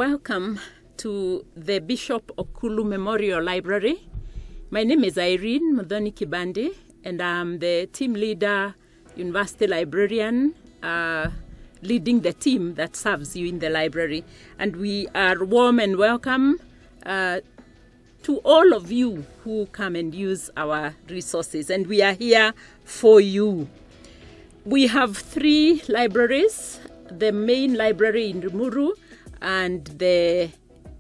Welcome to the Bishop Okullu Memorial Library. My name is Irene Mudhoni Kibandi, and I'm the team leader, university librarian, leading the team that serves you in the library. And we are warm and welcome to all of you who come and use our resources. And we are here for you. We have 3 libraries, the main library in Limuru and the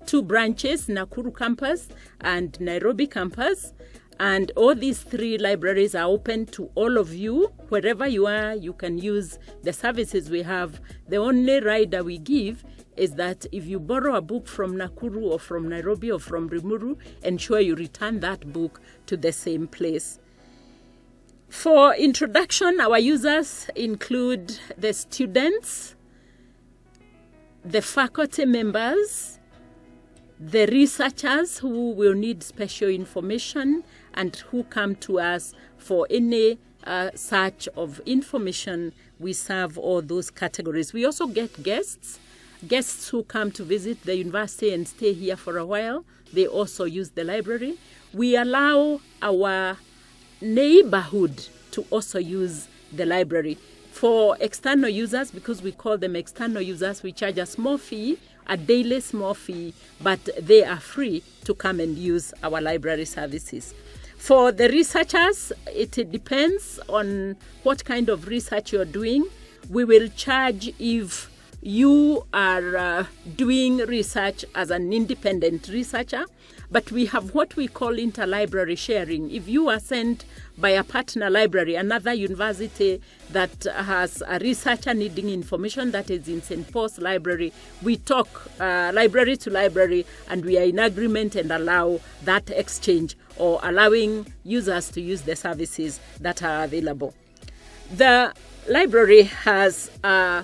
2 branches, Nakuru campus and Nairobi campus. And all these 3 libraries are open to all of you. Wherever you are, you can use the services we have. The only rider we give is that if you borrow a book from Nakuru or from Nairobi or from Limuru, ensure you return that book to the same place. For introduction, our users include the students, the faculty members, the researchers who will need special information and who come to us for any search of information. We serve all those categories. We also get guests who come to visit the university and stay here for a while. They also use the library. We allow our neighborhood to also use the library. For external users, because we call them external users, we charge a small fee, a daily small fee, but they are free to come and use our library services. For the researchers, it depends on what kind of research you're doing. We will charge if you are doing research as an independent researcher, but we have what we call interlibrary sharing. If you are sent by a partner library, another university that has a researcher needing information that is in St. Paul's Library, we talk library to library, and we are in agreement and allow that exchange or allowing users to use the services that are available. The library has a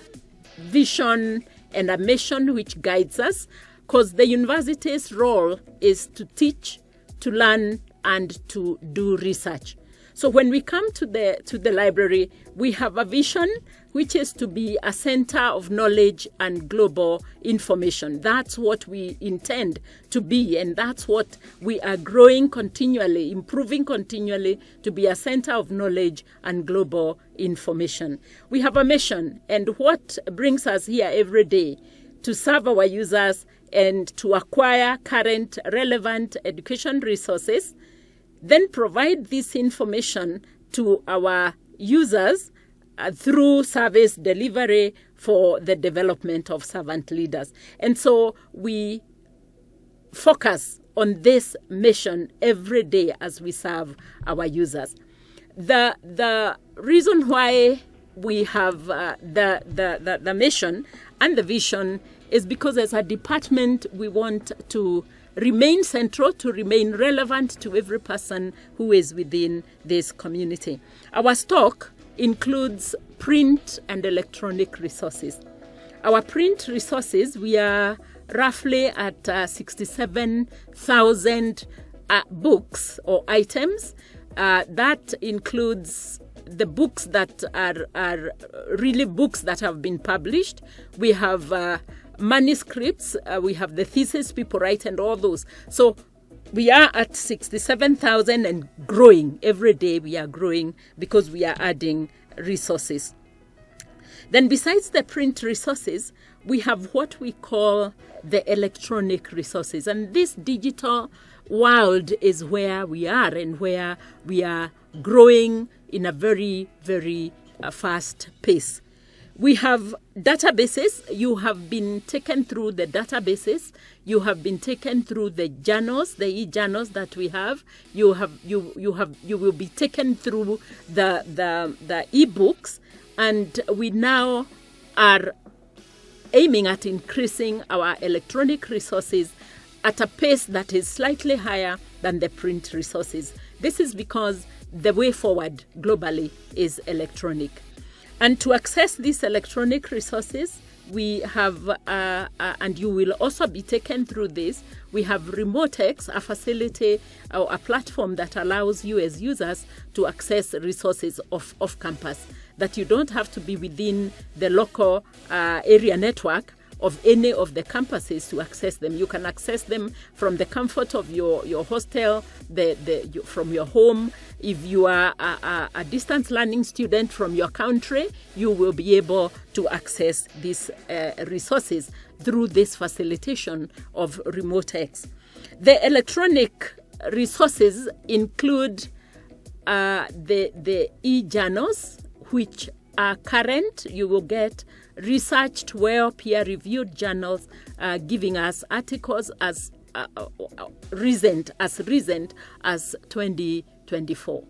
vision and a mission which guides us, because the university's role is to teach, to learn, and to do research. So when we come to the library, we have a vision which is to be a center of knowledge and global information. That's what we intend to be, and that's what we are growing continually, improving continually to be a center of knowledge and global information. We have a mission, and what brings us here every day to serve our users and to acquire current relevant education resources, then provide this information to our users through service delivery for the development of servant leaders. And so we focus on this mission every day as we serve our users. The reason why we have the mission and the vision is because as a department, we want to remain central, to remain relevant to every person who is within this community. Our stock includes print and electronic resources. Our print resources, we are roughly at 67,000 books or items. That includes the books that are really books that have been published. We have manuscripts, we have the thesis people write and all those. So we are at 67,000 and growing. Every day we are growing because we are adding resources. Then besides the print resources, we have what we call the electronic resources. And this digital world is where we are and where we are growing in a very, very fast pace. We have databases. You have been taken through the databases. You have been taken through the journals, the e-journals that we have. You will be taken through the e-books, and we now are aiming at increasing our electronic resources at a pace that is slightly higher than the print resources. This is because the way forward globally is electronic. And to access these electronic resources, we have, and you will also be taken through this, we have Remotex, a facility or a platform that allows you as users to access resources off campus, that you don't have to be within the local area network of any of the campuses to access them. You can access them from the comfort of your hostel, from your home. If you are a distance learning student from your country, you will be able to access these resources through this facilitation of RemoteX. The electronic resources include the e-journals, which are current. You will get researched, well peer-reviewed journals giving us articles as recent as 2024.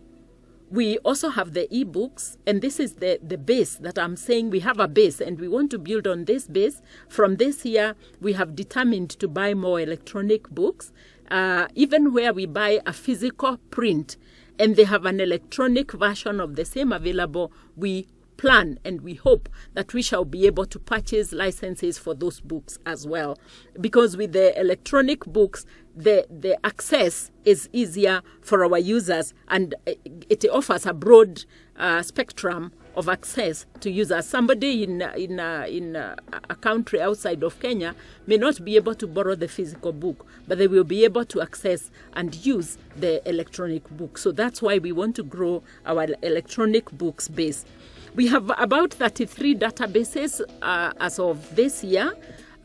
We also have the ebooks, and this is the base that I'm saying. We have a base and we want to build on this base. From this year, we have determined to buy more electronic books, even where we buy a physical print and they have an electronic version of the same available. We plan and we hope that we shall be able to purchase licenses for those books as well, because with the electronic books the access is easier for our users, and it offers a broad spectrum of access to users. Somebody in a country outside of Kenya may not be able to borrow the physical book, but they will be able to access and use the electronic book. So that's why we want to grow our electronic books base. We have about 33 databases as of this year,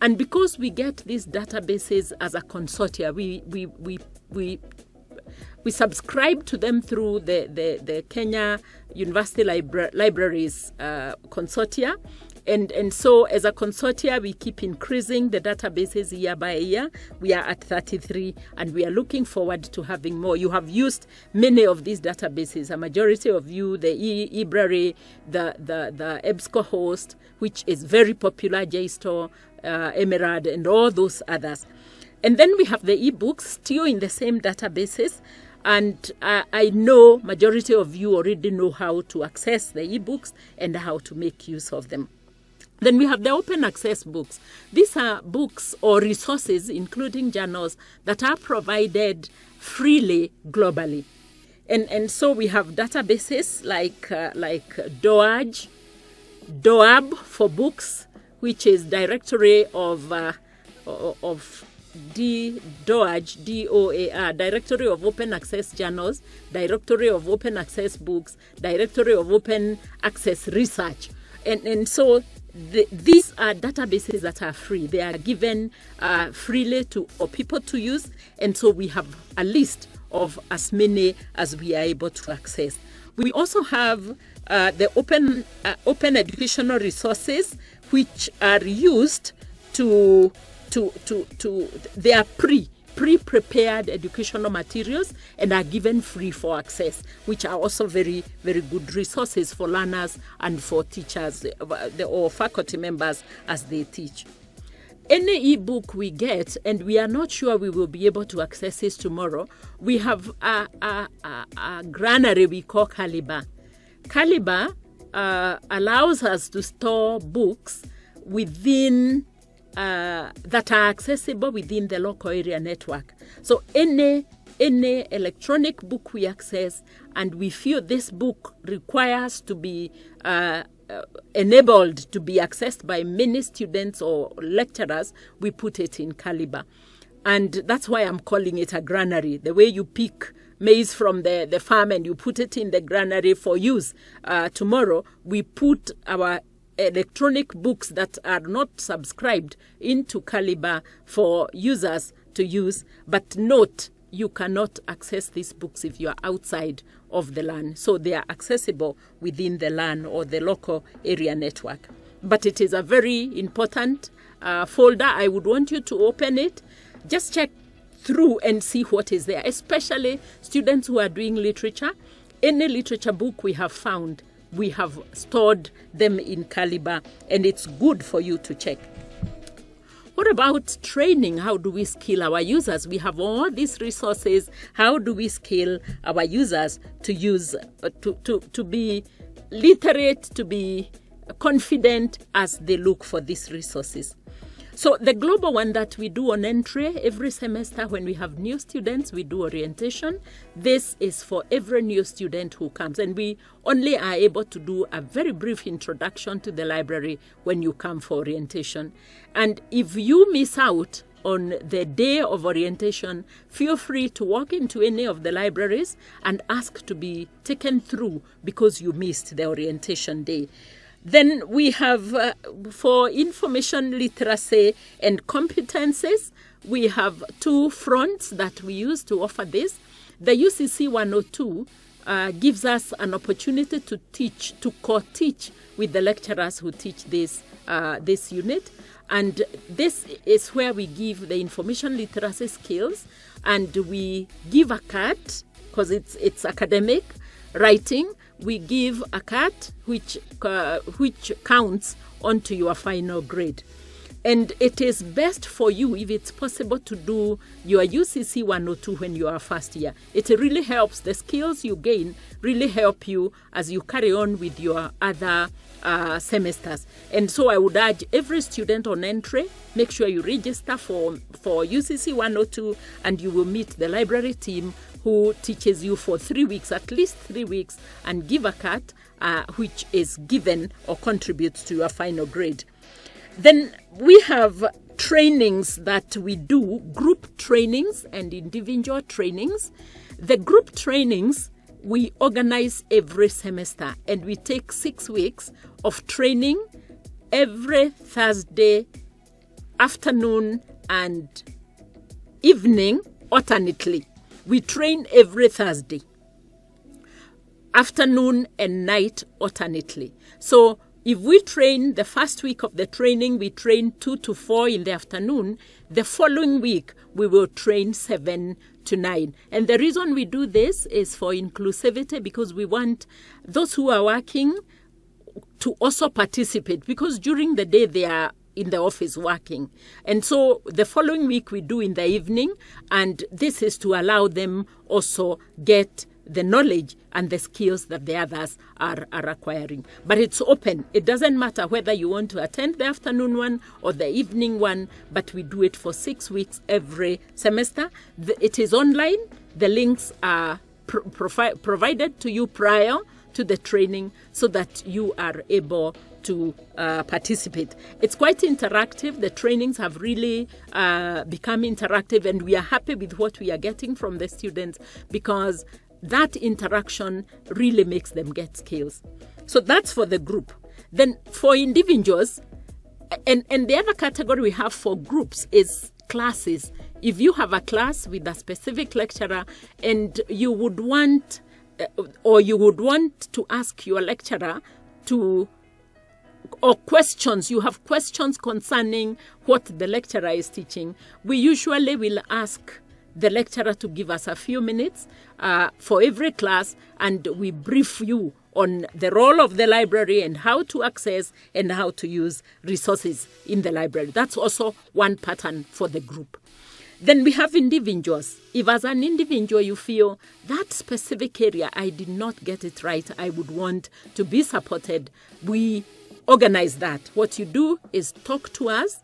and because we get these databases as a consortia, we subscribe to them through the Kenya University Libraries consortia. And so as a consortia, we keep increasing the databases year by year. We are at 33, and we are looking forward to having more. You have used many of these databases. A majority of you, the eBrary, the EBSCO host, which is very popular, JSTOR, Emerald, and all those others. And then we have the ebooks still in the same databases. And I know majority of you already know how to access the ebooks and how to make use of them. Then we have the open access books. These are books or resources, including journals, that are provided freely globally. And so we have databases like DOAB for books, which is directory of DOAJ, D-O-A-R, Directory of Open Access Journals, Directory of Open Access Books, Directory of Open Access Research. And so these are databases that are free. They are given freely for people to use. And so we have a list of as many as we are able to access. We also have the open educational resources, which are used they are pre-prepared educational materials and are given free for access, which are also very, very good resources for learners and for teachers or faculty members as they teach. Any ebook we get, and we are not sure we will be able to access this tomorrow, we have a granary we call Caliber. Caliber allows us to store books within that are accessible within the local area network. So any electronic book we access, and we feel this book requires to be enabled to be accessed by many students or lecturers, we put it in Caliber. And that's why I'm calling it a granary. The way you pick maize from the farm and you put it in the granary for use tomorrow, we put our electronic books that are not subscribed into Caliber for users to use. But note, you cannot access these books if you are outside of the LAN. So they are accessible within the LAN or the local area network. But it is a very important folder. I would want you to open it. Just check through and see what is there, especially students who are doing literature. Any literature book we have found, we have stored them in Caliber, and it's good for you to check. What about training? How do we skill our users? We have all these resources. How do we skill our users to use, to be literate, to be confident as they look for these resources? So the global one that we do on entry every semester when we have new students, we do orientation. This is for every new student who comes, and we only are able to do a very brief introduction to the library when you come for orientation. And if you miss out on the day of orientation, feel free to walk into any of the libraries and ask to be taken through because you missed the orientation day. Then we have, for information literacy and competences, we have two fronts that we use to offer this. The UCC 102 gives us an opportunity to teach, to co-teach with the lecturers who teach this unit. And this is where we give the information literacy skills, and we give a cut, because it's academic writing. We give a cut which counts onto your final grade. And it is best for you, if it's possible, to do your UCC 102 when you are first year. It really helps. The skills you gain really help you as you carry on with your other semesters. And so I would urge every student on entry, make sure you register for UCC 102, and you will meet the library team who teaches you for 3 weeks, at least 3 weeks, and give a cut which is given or contributes to your final grade. Then we have trainings that we do, group trainings and individual trainings. The group trainings we organize every semester, and we take 6 weeks of training every Thursday afternoon and evening alternately. We train every Thursday, afternoon and night alternately. So if we train the first week of the training, we train 2 to 4 in the afternoon. The following week, we will train 7 to 9. And the reason we do this is for inclusivity, because we want those who are working to also participate, because during the day they are in the office working. And so the following week we do in the evening, and this is to allow them also get the knowledge and the skills that the others are acquiring. But it's open. It doesn't matter whether you want to attend the afternoon one or the evening one, but we do it for 6 weeks every semester. It is online. The links are provided to you prior to the training so that you are able to participate. It's quite interactive. The trainings have really become interactive, and we are happy with what we are getting from the students, because that interaction really makes them get skills. So that's for the group. Then for individuals, and the other category we have for groups is classes. If you have a class with a specific lecturer and you would want to ask your lecturer or questions, you have questions concerning what the lecturer is teaching, we usually will ask the lecturer to give us a few minutes for every class, and we brief you on the role of the library and how to access and how to use resources in the library. That's also one pattern for the group. Then we have individuals. If as an individual you feel that specific area, I did not get it right, I would want to be supported, we organize that. What you do is talk to us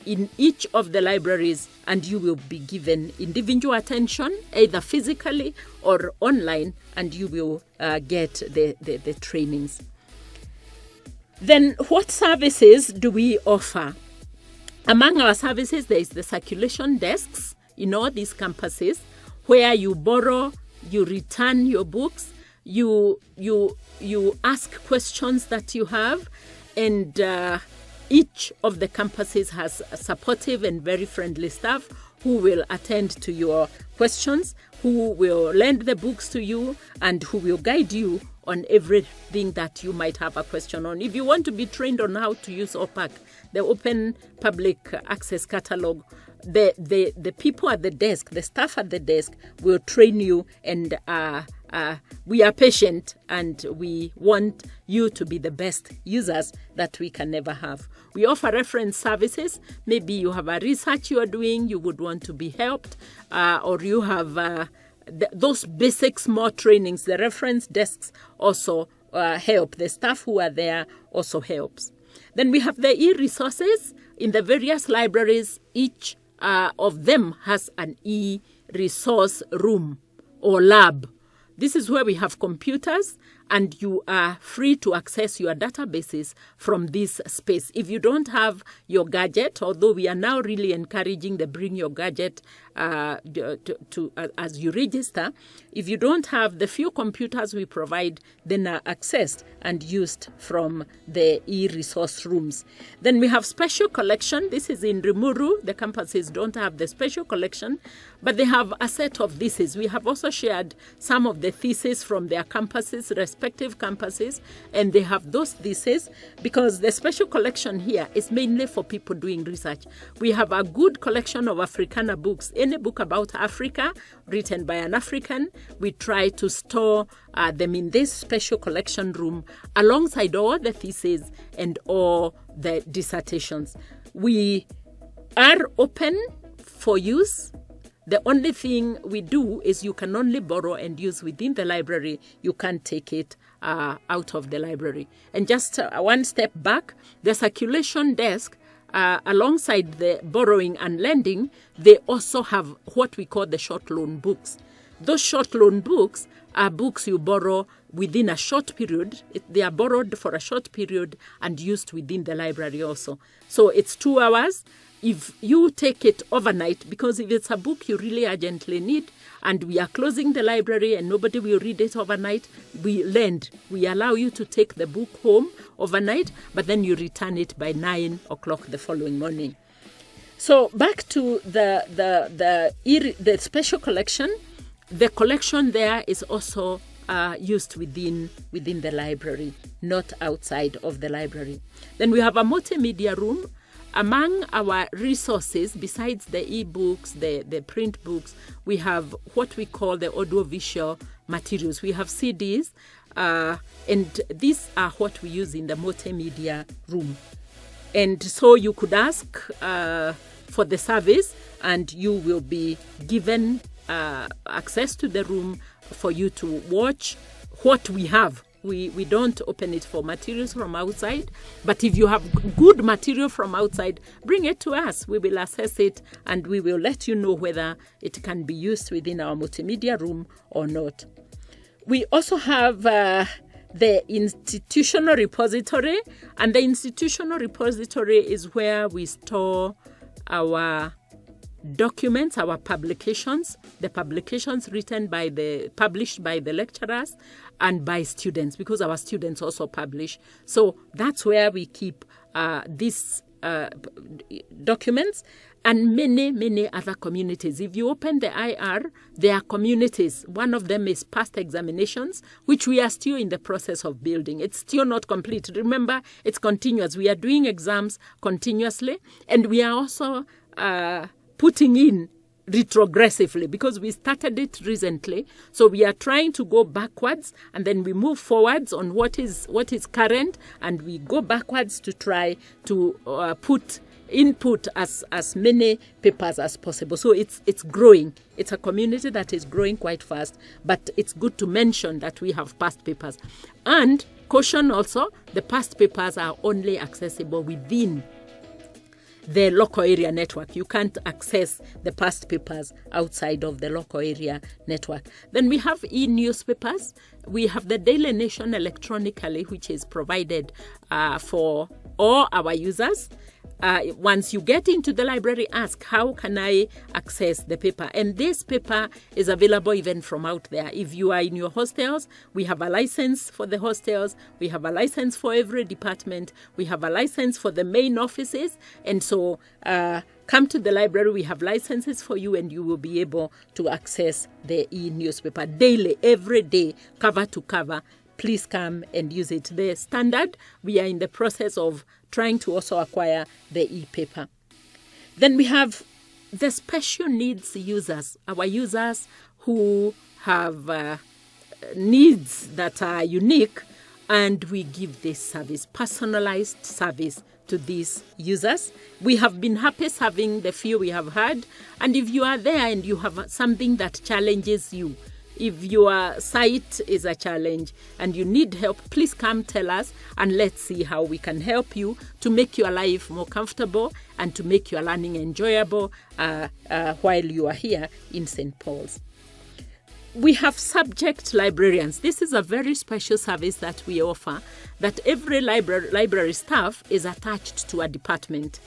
in each of the libraries, and you will be given individual attention, either physically or online, and you will get the trainings. Then what services do we offer? Among our services, there is the circulation desks in all these campuses, where you borrow, you return your books, you ask questions that you have, and each of the campuses has a supportive and very friendly staff who will attend to your questions, who will lend the books to you, and who will guide you on everything that you might have a question on. If you want to be trained on how to use OPAC, the Open Public Access Catalog, the people at the desk, the staff at the desk will train you, and we are patient, and we want you to be the best users that we can ever have. We offer reference services. Maybe you have a research you are doing, you would want to be helped, or you have those basic small trainings. The reference desks also help. The staff who are there also helps. Then we have the e-resources. In the various libraries, each of them has an e-resource room or lab. This is where we have computers, and you are free to access your databases from this space. If you don't have your gadget, although we are now really encouraging the bring your gadget as you register, if you don't have the few computers we provide, then are accessed and used from the e-resource rooms. Then we have special collection. This is in Rimuru. The campuses don't have the special collection, but they have a set of theses. We have also shared some of the theses from their campuses, respective campuses, and they have those theses because the special collection here is mainly for people doing research. We have a good collection of Africana books. Any book about Africa written by an African, we try to store them in this special collection room alongside all the theses and all the dissertations. We are open for use. The only thing we do is you can only borrow and use within the library. You can't take it out of the library. And just one step back, the circulation desk, alongside the borrowing and lending, they also have what we call the short loan books. Those short loan books are books you borrow within a short period. They are borrowed for a short period and used within the library also. So it's 2 hours. If you take it overnight, because if it's a book you really urgently need and we are closing the library and nobody will read it overnight, we lend. We allow you to take the book home overnight, but then you return it by 9 o'clock the following morning. So back to the special collection. The collection there is also used within the library, not outside of the library. Then we have a multimedia room. Among our resources, besides the e-books, the print books, we have what we call the audiovisual materials. We have CDs, and these are what we use in the multimedia room. And so you could ask for the service, and you will be given access to the room for you to watch what we have. We don't open it for materials from outside, but if you have good material from outside, bring it to us. We will assess it and we will let you know whether it can be used within our multimedia room or not. We also have the institutional repository, and the institutional repository is where we store our documents, our publications, the publications published by the lecturers and by students, because our students also publish. So that's where we keep these documents and many other communities. If you open the IR, there are communities. One of them is past examinations, which we are still in the process of building. It's still not complete. Remember, it's continuous. We are doing exams continuously, and we are also putting in retrogressively because we started it recently. So we are trying to go backwards and then we move forwards on what is current, and we go backwards to try to put input as many papers as possible. So it's growing. It's a community that is growing quite fast, but it's good to mention that we have past papers. And caution also, the past papers are only accessible within the local area network. You can't access the past papers outside of the local area network. Then we have e-newspapers. We have the Daily Nation electronically, which is provided for all our users. Once you get into the library, ask, how can I access the paper? And this paper is available even from out there. If you are in your hostels, we have a license for the hostels. We have a license for every department. We have a license for the main offices. And so come to the library. We have licenses for you, and you will be able to access the e-newspaper daily, every day, cover to cover. Please come and use it. The standard, we are in the process of trying to also acquire the e-paper. Then we have the special needs users, our users who have needs that are unique, and we give this service, personalized service to these users. We have been happy serving the few we have had, and if you are there and you have something that challenges you, If your sight is a challenge and you need help, please come tell us, and let's see how we can help you to make your life more comfortable and to make your learning enjoyable while you are here in St. Paul's. We have subject librarians. This is a very special service that we offer, that every library staff is attached to a department.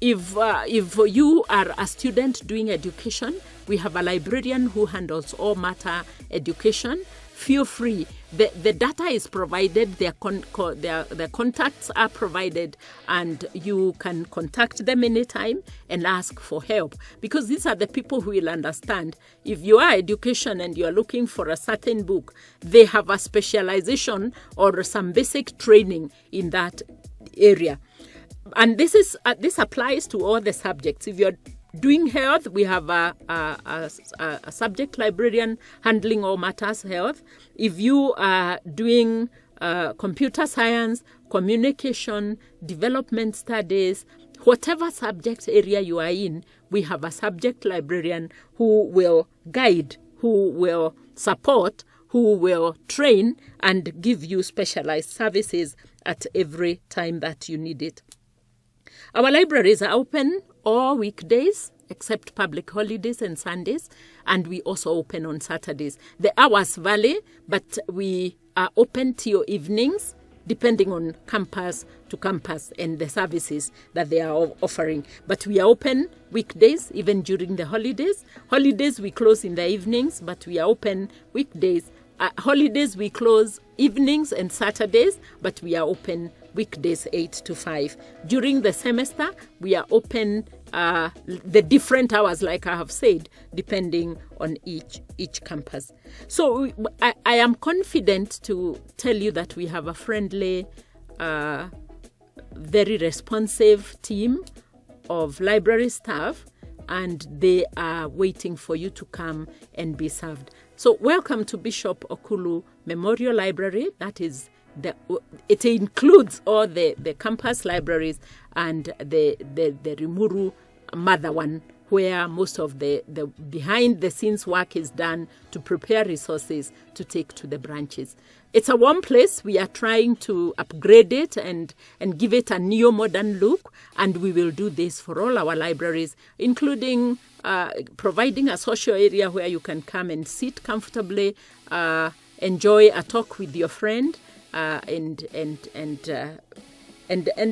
If you are a student doing education, we have a librarian who handles all matter education. Feel free. The data is provided, their contacts are provided, and you can contact them anytime and ask for help, because these are the people who will understand. If you are education and you are looking for a certain book, they have a specialization or some basic training in that area. And this applies to all the subjects. If you're doing health, we have a subject librarian handling all matters health. If you are doing computer science, communication, development studies, whatever subject area you are in, we have a subject librarian who will guide, who will support, who will train and give you specialized services at every time that you need it. Our libraries are open all weekdays except public holidays and Sundays, and we also open on Saturdays. The hours vary, but we are open till evenings, depending on campus to campus and the services that they are offering. But we are open weekdays, even during the holidays. Holidays we close in the evenings, but we are open weekdays. Holidays we close evenings and Saturdays, but we are open weekdays 8 to 5. During the semester, we are open the different hours, like I have said, depending on each campus. So I am confident to tell you that we have a friendly, very responsive team of library staff, and they are waiting for you to come and be served. So welcome to Bishop Okullu Memorial Library. That is it includes all the campus libraries and the Rimuru mother one, where most of the behind the scenes work is done to prepare resources to take to the branches. It's a warm place. We are trying to upgrade it and give it a neo-modern look, and we will do this for all our libraries, including providing a social area where you can come and sit comfortably, enjoy a talk with your friend, and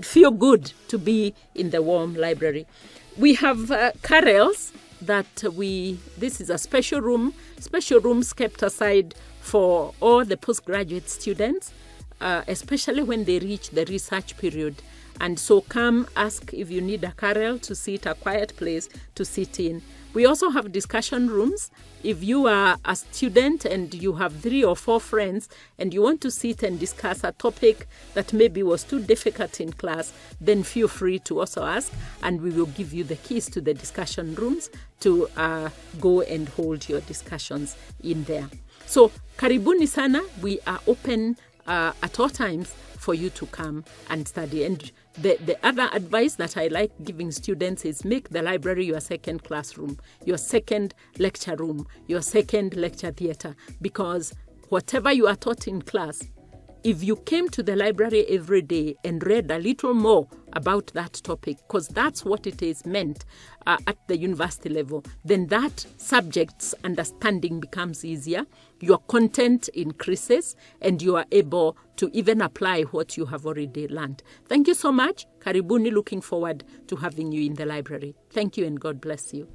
feel good to be in the warm library. We have carrels that this is a special rooms kept aside for all the postgraduate students, especially when they reach the research period. And so come ask if you need a carrel to sit, a quiet place to sit in. We also have discussion rooms. If you are a student and you have 3 or 4 friends and you want to sit and discuss a topic that maybe was too difficult in class, then feel free to also ask, and we will give you the keys to the discussion rooms to go and hold your discussions in there. So, karibuni sana. We are open at all times for you to come and study. And the other advice that I like giving students is make the library your second classroom, your second lecture room, your second lecture theater, because whatever you are taught in class, if you came to the library every day and read a little more about that topic, because that's what it is meant at the university level, then that subject's understanding becomes easier, your content increases, and you are able to even apply what you have already learned. Thank you so much. Karibuni, looking forward to having you in the library. Thank you and God bless you.